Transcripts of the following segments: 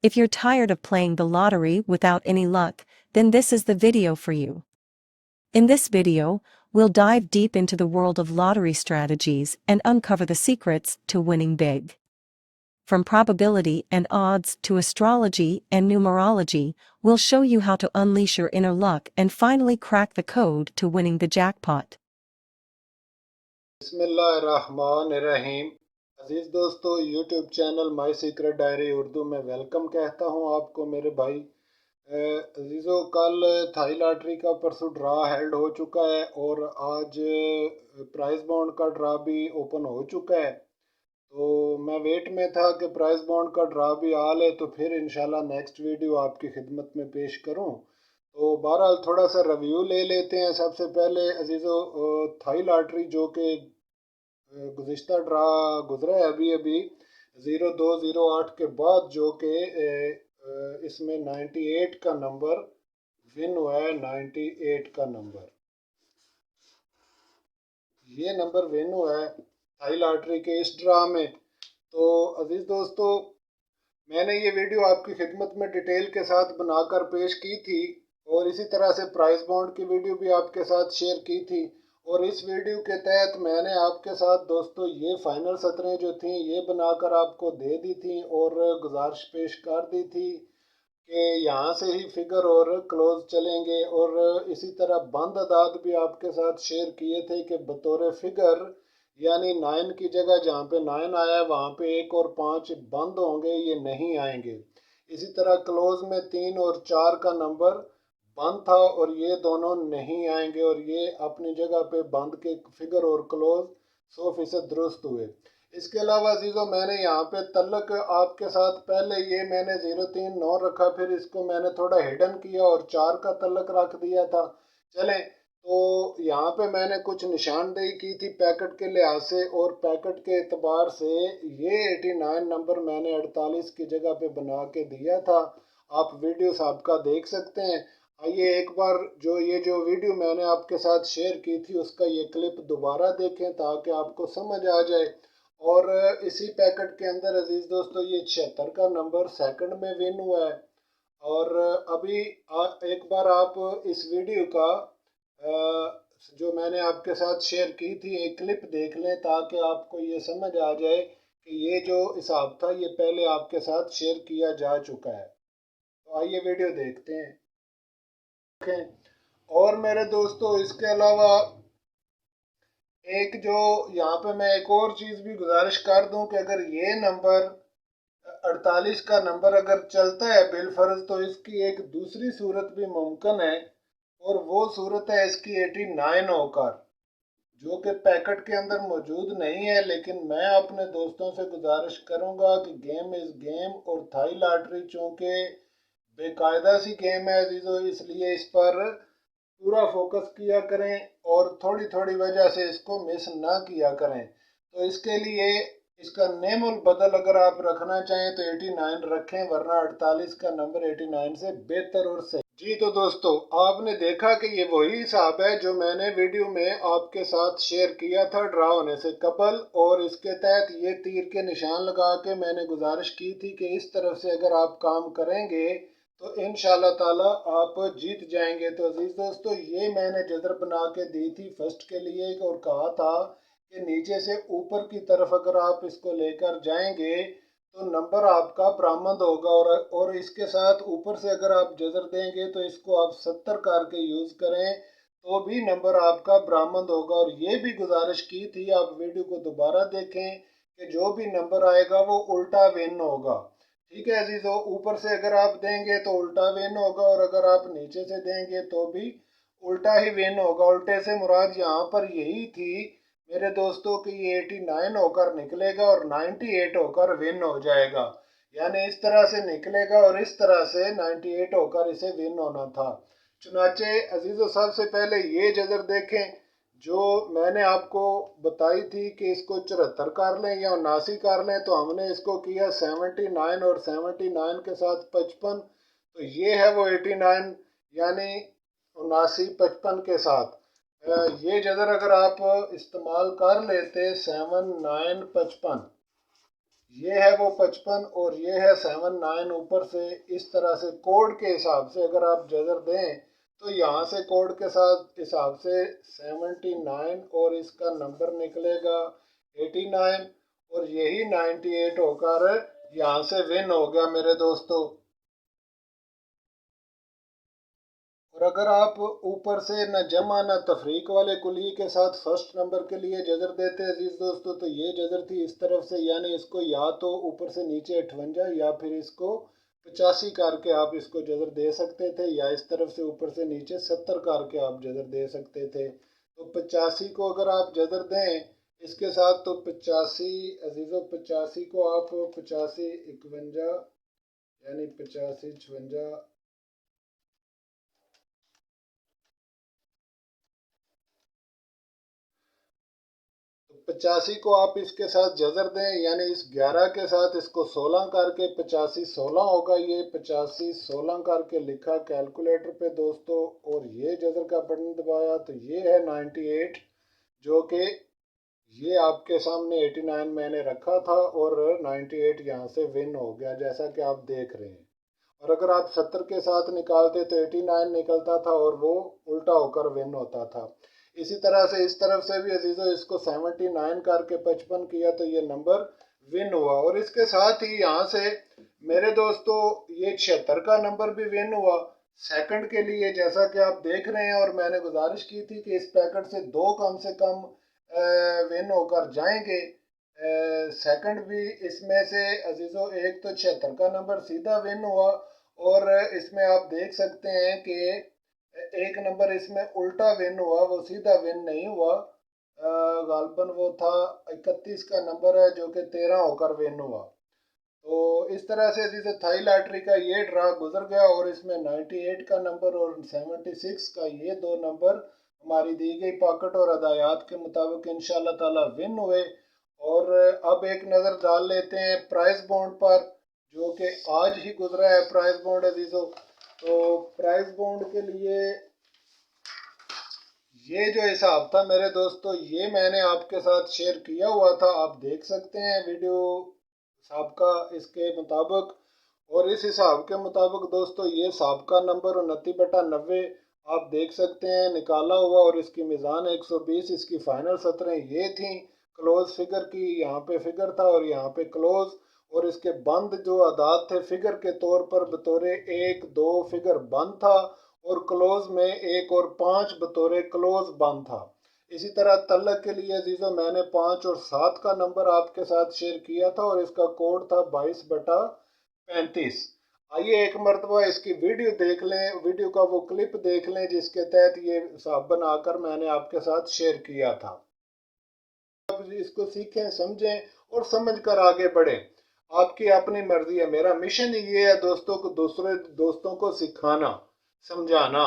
If you're tired of playing the lottery without any luck, then this is the video for you. In this video, we'll dive deep into the world of lottery strategies and uncover the secrets to winning big. From probability and odds to astrology and numerology, we'll show you how to unleash your inner luck and finally crack the code to winning the jackpot. बिस्मिल्लाहिर्रहमानिर्रहीम। अज़ीज़ दोस्तों, YouTube channel my secret diary Urdu में welcome कहता हूँ आपको मेरे भाई। अजीज़ों, कल Thai lottery का परसों ड्रा हेल्ड हो चुका है और आज प्राइस बॉन्ड का ड्रा भी ओपन हो चुका है। तो मैं वेट में था कि प्राइस बॉन्ड का ड्रा भी आ ले तो फिर इंशाल्लाह नेक्स्ट वीडियो आपकी खिदमत में पेश करूँ। तो बहरहाल थोड़ा सा रिव्यू ले लेते हैं। सबसे पहले अजीज़ों, थाई लॉटरी जो कि गुज़िश्ता ड्रा गुजरा है अभी अभी 0208 के बाद, जो कि इसमें 98 का नंबर विन हुआ है। 98 का नंबर, ये नंबर विन हुआ है थाई लॉटरी के इस ड्रा में। तो अजीज़ दोस्तों, मैंने ये वीडियो आपकी खिदमत में डिटेल के साथ बनाकर पेश की थी और इसी तरह से प्राइस बॉन्ड की वीडियो भी आपके साथ शेयर की थी। और इस वीडियो के तहत मैंने आपके साथ दोस्तों ये फाइनल सतरें जो थी ये बनाकर आपको दे दी थी और गुजारिश पेश कर दी थी कि यहाँ से ही फिगर और क्लोज चलेंगे। और इसी तरह बंद अदाद भी आपके साथ शेयर किए थे कि बतौर फिगर यानी 9 की जगह जहाँ पे 9 आया है वहाँ पे 1 और 5 बंद होंगे, ये नहीं आएंगे। इसी तरह क्लोज में 3 और 4 का नंबर बंद था और ये दोनों नहीं आएंगे और ये अपनी जगह पे बंद के फिगर और क्लोज 100% दुरुस्त हुए। इसके अलावा अजीज़ों, मैंने यहाँ पे तल्लक आपके साथ पहले ये मैंने 039 रखा, फिर इसको मैंने थोड़ा हिडन किया और 4 का तल्लक रख दिया था। चलें, तो यहाँ पे मैंने कुछ निशानदेही की थी पैकेट के लिहाज से और पैकेट के एतबार से ये 89 नंबर मैंने 48 की जगह पे बना के दिया था। आप वीडियो साहब देख सकते हैं। आइए एक बार जो वीडियो मैंने आपके साथ शेयर की थी उसका ये क्लिप दोबारा देखें ताकि आपको समझ आ जाए। और इसी पैकेट के अंदर अजीज़ दोस्तों ये 76 का नंबर सेकंड में विन हुआ है। और अभी एक बार आप इस वीडियो का जो मैंने आपके साथ शेयर की थी एक क्लिप देख लें ताकि आपको ये समझ आ जाए कि ये जो हिसाब था ये पहले आपके साथ शेयर किया जा चुका है। तो आइए वीडियो देखते हैं। और मेरे दोस्तों, इसके अलावा एक जो यहाँ पे मैं एक और चीज़ भी गुजारिश कर दूं कि अगर ये नंबर 48 का नंबर अगर चलता है बिलफर्ज तो इसकी एक दूसरी सूरत भी मुमकिन है और वो सूरत है इसकी 89 होकर, जो कि पैकेट के अंदर मौजूद नहीं है। लेकिन मैं अपने दोस्तों से गुजारिश करूंगा कि गेम इज़ गेम और थाई लॉटरी चूँकि बेकायदा सी गेम है अजीज़ों, इसलिए इस पर पूरा फोकस किया करें और थोड़ी थोड़ी वजह से इसको मिस ना किया करें। तो इसके लिए इसका नेमुल बदल अगर आप रखना चाहें तो 89 रखें, वरना 48 का नंबर 89 से बेहतर और सही। जी तो दोस्तों, आपने देखा कि ये वही हिसाब है जो मैंने वीडियो में आपके साथ शेयर किया था ड्रा होने से कबल। और इसके तहत ये तीर के निशान लगा के मैंने गुजारिश की थी कि इस तरफ से अगर आप काम करेंगे तो इंशाल्लाह ताला आप जीत जाएंगे। तो अजीज दोस्तों, ये मैंने जदर बना के दी थी फर्स्ट के लिए और कहा था कि नीचे से ऊपर की तरफ अगर आप इसको लेकर जाएंगे तो नंबर आपका बरामद होगा। और इसके साथ ऊपर से अगर आप जजर देंगे तो इसको आप 70 करके यूज़ करें तो भी नंबर आपका बरामद होगा। और ये भी गुजारिश की थी, आप वीडियो को दोबारा देखें, कि जो भी नंबर आएगा वो उल्टा विन होगा। ठीक है अजीज़ों, ऊपर से अगर आप देंगे तो उल्टा विन होगा और अगर आप नीचे से देंगे तो भी उल्टा ही विन होगा। उल्टे से मुराद यहाँ पर यही थी मेरे दोस्तों कि ये 89 होकर निकलेगा और 98 होकर विन हो जाएगा। यानी इस तरह से निकलेगा और इस तरह से 98 होकर इसे विन होना था। चुनाचे अजीज़ों, सबसे पहले ये जजर देखें जो मैंने आपको बताई थी कि इसको 74 कर लें या 79 कर लें, तो हमने इसको किया 79 और 79 के साथ 55, तो ये है वो 89 यानी 79 55 के साथ। ये जदर अगर आप इस्तेमाल कर लेते 7 9 55 ये है वो 55 और ये है 79 ऊपर से इस तरह से कोड के हिसाब से अगर आप जजर दें तो यहाँ से कोड के साथ हिसाब से 79 और इसका नंबर निकलेगा 89 और यही 98 होकर यहाँ से विन हो गया मेरे दोस्तों। और अगर आप ऊपर से न जमा न तफरीक वाले कुलिये के साथ फर्स्ट नंबर के लिए जजर देते हैं अजीज दोस्तों, तो ये जजर थी इस तरफ से, यानी इसको या तो ऊपर से नीचे 58 या फिर इसको 85 करके आप इसको जजर दे सकते थे, या इस तरफ से ऊपर से नीचे 70 करके आप जजर दे सकते थे। तो 85 को अगर आप जजर दें इसके साथ तो 85 अजीज़ों 85 को आप 85 51 यानी 85 56 85 को आप इसके साथ जजर दें, यानी इस 11 के साथ इसको 16 करके 85 16 होगा, ये 85 16 करके लिखा कैलकुलेटर पे दोस्तों, और ये जजर का बटन दबाया तो ये है 98, जो कि ये आपके सामने 89 मैंने रखा था और 98 यहाँ से विन हो गया जैसा कि आप देख रहे हैं। और अगर आप 70 के साथ निकालते तो 89 निकलता था और वो उल्टा होकर विन होता था। इसी तरह से इस तरफ से भी अजीज़ों इसको 79 करके 55 किया तो ये नंबर विन हुआ। और इसके साथ ही यहाँ से मेरे दोस्तों ये 76 का नंबर भी विन हुआ सेकंड के लिए, जैसा कि आप देख रहे हैं। और मैंने गुजारिश की थी कि इस पैकेट से कम विन होकर जाएंगे। सेकंड भी इसमें से अजीज़ों एक तो 76 का नंबर सीधा विन हुआ, और इसमें आप देख सकते हैं कि एक नंबर इसमें उल्टा विन हुआ, वो सीधा विन नहीं हुआ, गालबन वो था 31 का नंबर है जो कि 13 होकर विन हुआ। तो इस तरह से जैसे थाई लॉटरी का ये ड्रा गुजर गया और इसमें 98 का नंबर और 76 का ये दो नंबर हमारी दी गई पॉकेट और अदायात के मुताबिक इंशाल्लाह ताला विन हुए। और अब एक नज़र डाल लेते हैं प्राइस बॉन्ड पर, जो कि आज ही गुजरा है प्राइस बॉन्ड अजीज़ों। तो प्राइस बॉन्ड के लिए ये जो हिसाब था मेरे दोस्तों, ये मैंने आपके साथ शेयर किया हुआ था, आप देख सकते हैं वीडियो साबका इसके मुताबिक। और इस हिसाब के मुताबिक दोस्तों ये साबका नंबर 29/90 आप देख सकते हैं निकाला हुआ, और इसकी मीज़ान 120, इसकी फाइनल सतरें ये थी क्लोज फिगर की, यहाँ पे फिगर था और यहाँ पे क्लोज, और इसके बंद जो आदाद थे फिगर के तौर पर बतौरे 1 2 फिगर बंद था, और क्लोज में 1 और 5 बतौरे क्लोज बंद था। इसी तरह तल्लक के लिए अजीज़ों मैंने 5 और 7 का नंबर आपके साथ शेयर किया था और इसका कोड था 22/35। आइए एक मरतबा इसकी वीडियो देख लें, वीडियो का वो क्लिप देख लें जिसके तहत ये हिसाब बनाकर मैंने आपके साथ शेयर किया था। आप इसको सीखें समझें और समझ कर आगे बढ़ें, आपकी अपनी मर्जी है। मेरा मिशन ये है दोस्तों को दूसरे दोस्तों को सिखाना समझाना,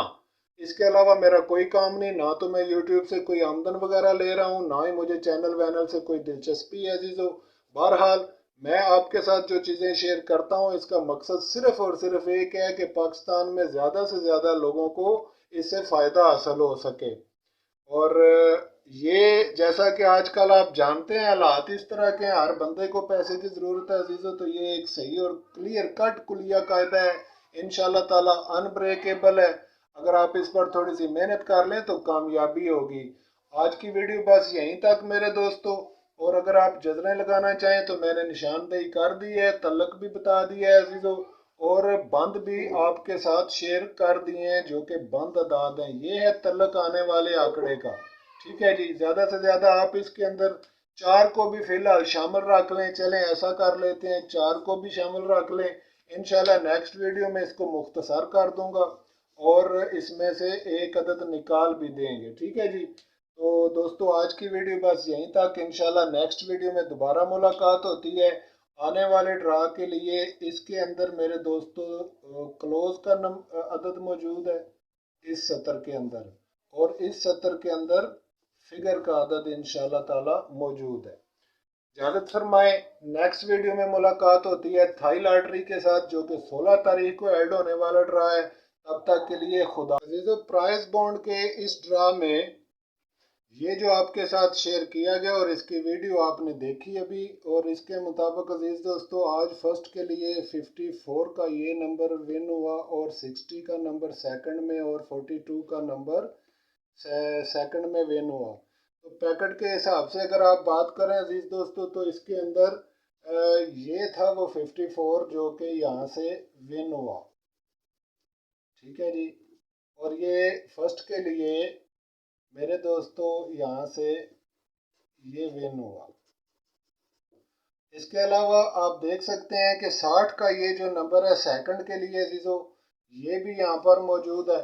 इसके अलावा मेरा कोई काम नहीं। ना तो मैं यूट्यूब से कोई आमदन वगैरह ले रहा हूँ, ना ही मुझे चैनल वैनल से कोई दिलचस्पी है अजीज़ों। बहरहाल मैं आपके साथ जो चीज़ें शेयर करता हूँ इसका मकसद सिर्फ और सिर्फ एक है कि पाकिस्तान में ज़्यादा से ज़्यादा लोगों को इससे फ़ायदा हासिल हो सके। और ये जैसा कि आजकल आप जानते हैं हालात इस तरह के हैं, हर बंदे को पैसे की ज़रूरत है अजीज़ों, तो ये एक सही और क्लियर कट कुलिया कायदा है, इंशाल्लाह ताला अनब्रेकेबल है। अगर आप इस पर थोड़ी सी मेहनत कर लें तो कामयाबी होगी। आज की वीडियो बस यहीं तक मेरे दोस्तों, और अगर आप जजरें लगाना चाहें तो मैंने निशानदेही कर दी है, तलक भी बता दिया है अजीज़ों, और बंद भी आपके साथ शेयर कर दिए हैं जो कि बंद अदाद हैं। ये है तलक आने वाले आंकड़े का, ठीक है जी। ज़्यादा से ज़्यादा आप इसके अंदर 4 को भी फिलहाल शामिल रख लें, चलें ऐसा कर लेते हैं 4 को भी शामिल रख लें। इंशाल्लाह नेक्स्ट वीडियो में इसको मुख्तसर कर दूंगा और इसमें से एक अदद निकाल भी देंगे, ठीक है जी। तो दोस्तों आज की वीडियो बस यहीं तक, इंशाल्लाह नेक्स्ट वीडियो में दोबारा मुलाकात होती है। आने वाले ड्रा के लिए इसके अंदर मेरे दोस्तों क्लोज का अदद मौजूद है इस सत्र के अंदर, और इस सत्र के अंदर फिगर का अदद इंशाल्लाह ताला मौजूद है। इजाज़त फरमाएं, नेक्स्ट वीडियो में मुलाकात होती है थाई लॉटरी के साथ जो कि 16 तारीख को ऐड होने वाला ड्रा है। तब तक के लिए खुदा। अजीज़ों प्राइस बॉन्ड के इस ड्रा में ये जो आपके साथ शेयर किया गया और इसकी वीडियो आपने देखी अभी, और इसके मुताबिक अजीज़ दोस्तों आज फर्स्ट के लिए 54 का ये नंबर विन हुआ और 60 का नंबर सेकंड में और 42 का नंबर सेकंड में विन हुआ। तो पैकेट के हिसाब से अगर आप बात करें अजीज़ दोस्तों तो इसके अंदर ये था वो 54 जो कि यहाँ से विन हुआ। ठीक है जी। और ये फर्स्ट के लिए मेरे दोस्तों यहाँ से ये विन हुआ। इसके अलावा आप देख सकते हैं कि 60 का ये जो नंबर है सेकंड के लिए अजीज़ो, ये भी यहाँ पर मौजूद है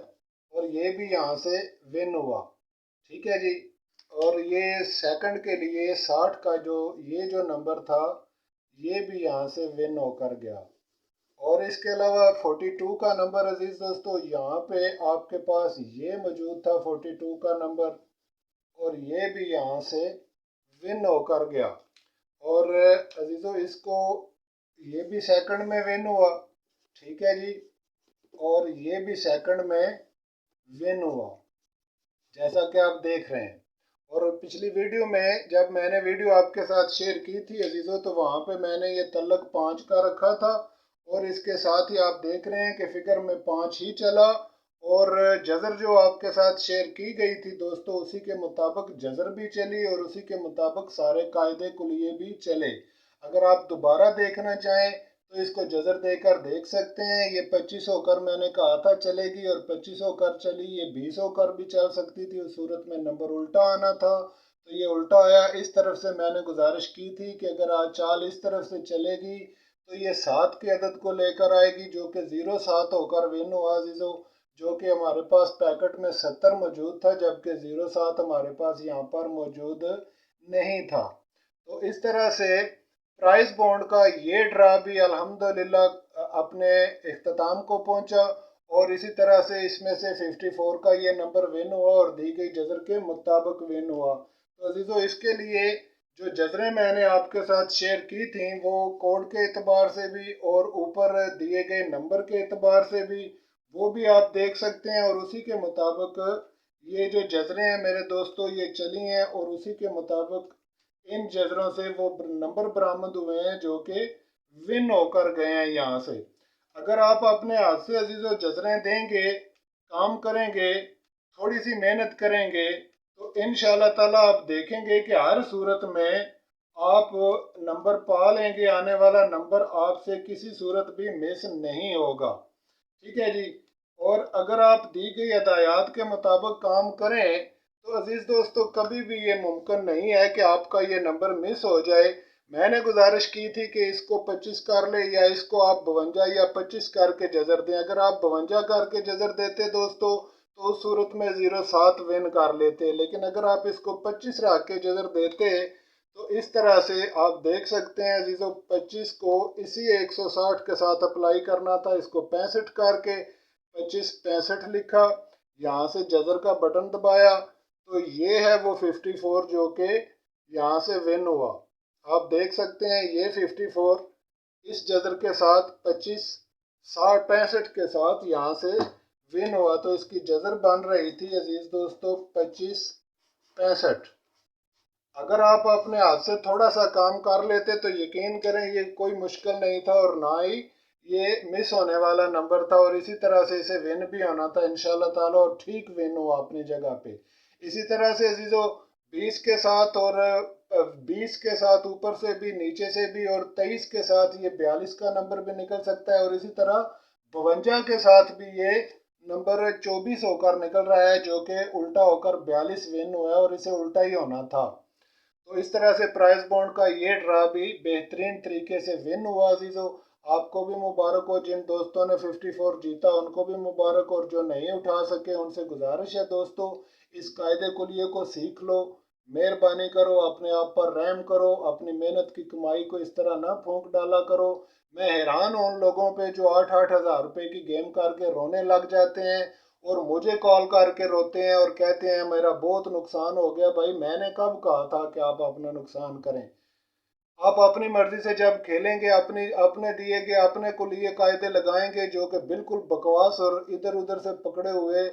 और ये भी यहाँ से विन हुआ। ठीक है जी। और ये सेकंड के लिए 60 का जो ये जो नंबर था ये भी यहाँ से विन होकर गया। और इसके अलावा 42 का नंबर अजीज़ दोस्तों यहाँ पे आपके पास ये मौजूद था 42 का नंबर, और ये भी यहाँ से विन होकर गया। और अजीज़ों इसको ये भी सेकंड में विन हुआ। ठीक है जी। और ये भी सेकंड में विन हुआ जैसा कि आप देख रहे हैं। और पिछली वीडियो में जब मैंने वीडियो आपके साथ शेयर की थी अजीज़ों तो वहाँ पे मैंने ये तल्लक 5 का रखा था, और इसके साथ ही आप देख रहे हैं कि फिगर में 5 ही चला। और जज़र जो आपके साथ शेयर की गई थी दोस्तों उसी के मुताबिक जज़र भी चली और उसी के मुताबिक सारे कायदे कुलिये भी चले। अगर आप दोबारा देखना चाहें तो इसको जज़र देकर देख सकते हैं। ये 25 होकर मैंने कहा था चलेगी और 25 होकर चली, ये 20 होकर भी चल सकती थी, उस सूरत में नंबर उल्टा आना था तो ये उल्टा आया। इस तरफ से मैंने गुजारिश की थी कि अगर आज चाल इस तरफ से चलेगी तो ये 7 के अदद को लेकर आएगी जो कि 07 होकर विन हुआ अजीज़ों, जो कि हमारे पास पैकेट में 70 मौजूद था जबकि 07 हमारे पास यहाँ पर मौजूद नहीं था। तो इस तरह से प्राइस बॉन्ड का ये ड्रा भी अल्हम्दुलिल्लाह अपने इख्तिताम को पहुंचा, और इसी तरह से इसमें से 54 का ये नंबर विन हुआ और दी गई जजर के मुताबिक विन हुआ। तो अजीज़ों इसके लिए जो जजरें मैंने आपके साथ शेयर की थी वो कोड के एतबार से भी और ऊपर दिए गए नंबर के एतबार से भी वो भी आप देख सकते हैं, और उसी के मुताबिक ये जो जजरें हैं मेरे दोस्तों ये चली हैं और उसी के मुताबिक इन जजरों से वो नंबर बरामद हुए हैं जो कि विन होकर गए हैं यहाँ से। अगर आप अपने हाथ से अजीज़ों जजरें देंगे, काम करेंगे, थोड़ी सी मेहनत करेंगे तो इंशाल्लाह ताला आप देखेंगे कि हर सूरत में आप नंबर पा लेंगे, आने वाला नंबर आपसे किसी सूरत भी मिस नहीं होगा। ठीक है जी। और अगर आप दी गई हदायत के मुताबिक काम करें तो अजीज़ दोस्तों कभी भी ये मुमकिन नहीं है कि आपका ये नंबर मिस हो जाए। मैंने गुजारिश की थी कि इसको 25 कर ले या इसको आप 52 या 25 करके जजर दें। अगर आप 52 करके जजर देते दोस्तों तो उस सूरत में 07 विन कर लेते, लेकिन अगर आप इसको 25 रख के जजर देते तो इस तरह से आप देख सकते हैं अजीज़ों 25 को इसी 160 के साथ अप्लाई करना था, इसको 65 करके 25 65 लिखा, यहाँ से जजर का बटन दबाया तो ये है वो 54 जो कि यहाँ से विन हुआ। आप देख सकते हैं ये 54 इस जजर के साथ 25 60 65 के साथ यहाँ से विन हुआ। तो इसकी जजर बन रही थी अजीज दोस्तों 25 65। अगर आप अपने हाथ से थोड़ा सा काम कर लेते तो यकीन करें ये कोई मुश्किल नहीं था और ना ही ये मिस होने वाला नंबर था, और इसी तरह से इसे विन भी होना था इंशाल्लाह ताला, और ठीक विन हुआ अपनी जगह पे। इसी तरह से अजीजों 20 के साथ और 20 के साथ ऊपर से भी नीचे से भी और 23 के साथ ये 42 का नंबर भी निकल सकता है, और इसी तरह 52 के साथ भी ये नंबर 24 होकर निकल रहा है जो कि उल्टा होकर 42 विन हुआ है और इसे उल्टा ही होना था। तो इस तरह से प्राइस बॉन्ड का ये ड्रा भी बेहतरीन तरीके से विन हुआ अजीज़ों। आपको भी मुबारक हो, जिन दोस्तों ने 54 जीता उनको भी मुबारक, और जो नहीं उठा सके उनसे गुजारिश है दोस्तों इस कायदे कुलिये को सीख लो, मेहरबानी करो, अपने आप पर रहम करो, अपनी मेहनत की कमाई को इस तरह ना फूंक डाला करो। मैं हैरान हूँ उन लोगों पे जो 8-8 हज़ार रुपए की गेम करके रोने लग जाते हैं और मुझे कॉल करके रोते हैं और कहते हैं मेरा बहुत नुकसान हो गया। भाई मैंने कब कहा था कि आप अपना नुकसान करें? आप अपनी मर्जी से जब खेलेंगे अपनी अपने दिए गए अपने को लिए कायदे लगाएंगे जो कि बिल्कुल बकवास और इधर उधर से पकड़े हुए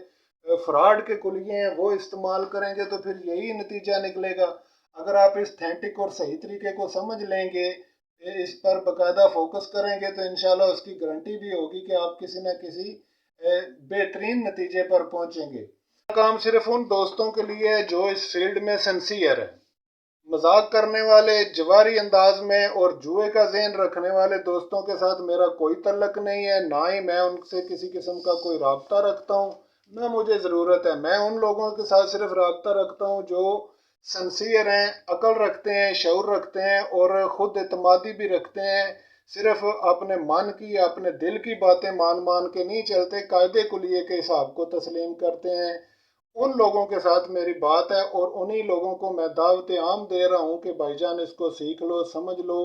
फ्रॉड के कुलिये हैं वो इस्तेमाल करेंगे तो फिर यही नतीजा निकलेगा। अगर आप इस थेंटिक और सही तरीके को समझ लेंगे, इस पर बाकायदा फोकस करेंगे तो इंशाल्लाह उसकी गारंटी भी होगी कि आप किसी न किसी बेहतरीन नतीजे पर पहुंचेंगे। काम सिर्फ उन दोस्तों के लिए है जो इस फील्ड में सिंसियर है। मजाक करने वाले, जवारी अंदाज में और जुए का ज़हन रखने वाले दोस्तों के साथ मेरा कोई तल्लक नहीं है, ना ही मैं उनसे किसी किस्म का कोई राब्ता रखता हूँ, ना मुझे ज़रूरत है। मैं उन लोगों के साथ सिर्फ राब्ता रखता हूँ जो सिंसियर हैं, अकल रखते हैं, शऊर रखते हैं और ख़ुद एतमादी भी रखते हैं। सिर्फ अपने मन की, अपने दिल की बातें मान मान के नहीं चलते, कायदे कुलिये के हिसाब को तस्लीम करते हैं। उन लोगों के साथ मेरी बात है और उन्हीं लोगों को मैं दावत आम दे रहा हूँ कि भाईजान इसको सीख लो, समझ लो,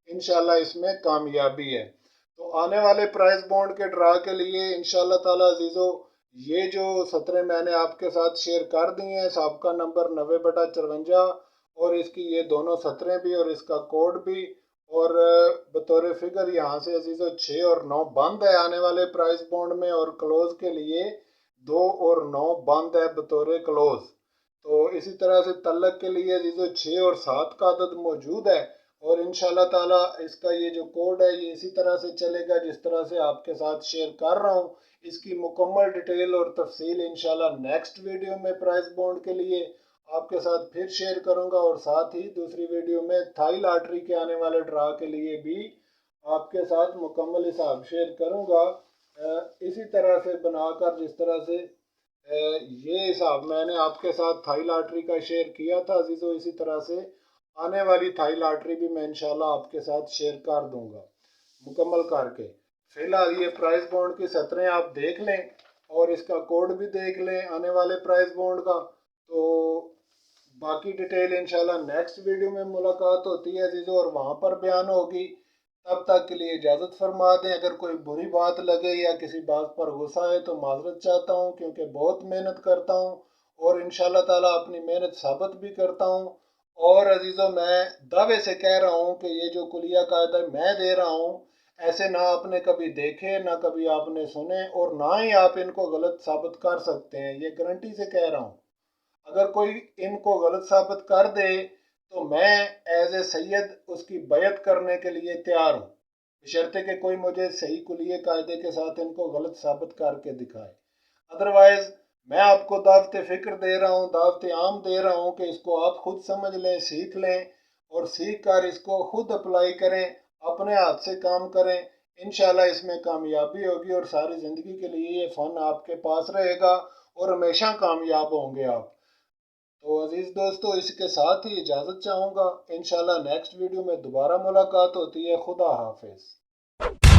इंशाल्लाह इसमें कामयाबी है। तो आने वाले प्राइस बॉन्ड के ड्रा के लिए इंशाल्लाह ताला अजीज़ो, ये जो सतरें मैंने आपके साथ शेयर कर दी हैं, सबका नंबर 90/54 और इसकी ये दोनों सतरें भी और इसका कोड भी, और बतौर फिगर यहाँ से अजीज़ो 6 और 9 बंद है आने वाले प्राइस बॉन्ड में, और क्लोज के लिए 2 और 9 बंद है बतौर क्लोज। तो इसी तरह से तल्लक के लिए अजीज़ो 6 और 7 का अदद मौजूद है, और इंशाल्लाह ताला इसका ये जो कोड है ये इसी तरह से चलेगा जिस तरह से आपके साथ शेयर कर रहा हूँ। इसकी मुकम्मल डिटेल और तफसील इंशाल्लाह नेक्स्ट वीडियो में प्राइस बॉन्ड के लिए आपके साथ फिर शेयर करूंगा, और साथ ही दूसरी वीडियो में थाई लॉटरी के आने वाले ड्रा के लिए भी आपके साथ मुकम्मल हिसाब शेयर करूंगा। इसी तरह से बनाकर जिस तरह से ये हिसाब मैंने आपके साथ थाई लॉटरी का शेयर किया था अजीज़ो, इसी तरह से आने वाली थाई लॉटरी भी मैं इंशाल्लाह आपके साथ शेयर कर दूंगा मुकम्मल करके। फिलहाल ये प्राइस बॉन्ड की सतरें आप देख लें और इसका कोड भी देख लें आने वाले प्राइस बॉन्ड का। तो बाकी डिटेल इंशाल्लाह नेक्स्ट वीडियो में मुलाकात होती है अजीज़ों और वहाँ पर बयान होगी। तब तक के लिए इजाज़त फरमा दें। अगर कोई बुरी बात लगे या किसी बात पर गुस्सा है तो माजरत चाहता हूँ, क्योंकि बहुत मेहनत करता हूँ और इंशाल्लाह ताला अपनी मेहनत साबित भी करता हूँ। और अजीज़ों मैं दावे से कह रहा हूँ कि ये जो कुलिया कायदा मैं दे रहा हूँ ऐसे ना आपने कभी देखे, ना कभी आपने सुने, और ना ही आप इनको गलत साबित कर सकते हैं, ये गारंटी से कह रहा हूँ। अगर कोई इनको गलत साबित कर दे तो मैं एज ए सैयद उसकी बैत करने के लिए तैयार हूँ, बशर्ते कि कोई मुझे सही कुलिये कायदे के साथ इनको गलत साबित करके दिखाए। अदरवाइज मैं आपको दावत फ़िक्र दे रहा हूँ, दावत आम दे रहा हूँ कि इसको आप खुद समझ लें, सीख लें और सीख कर इसको खुद अप्लाई करें, अपने हाथ से काम करें। इंशाल्लाह इसमें कामयाबी होगी और सारी ज़िंदगी के लिए ये फ़न आपके पास रहेगा और हमेशा कामयाब होंगे आप। तो अजीज़ दोस्तों इसके साथ ही इजाज़त चाहूँगा। इंशाल्लाह नेक्स्ट वीडियो में दोबारा मुलाकात होती है। खुदा हाफिज़।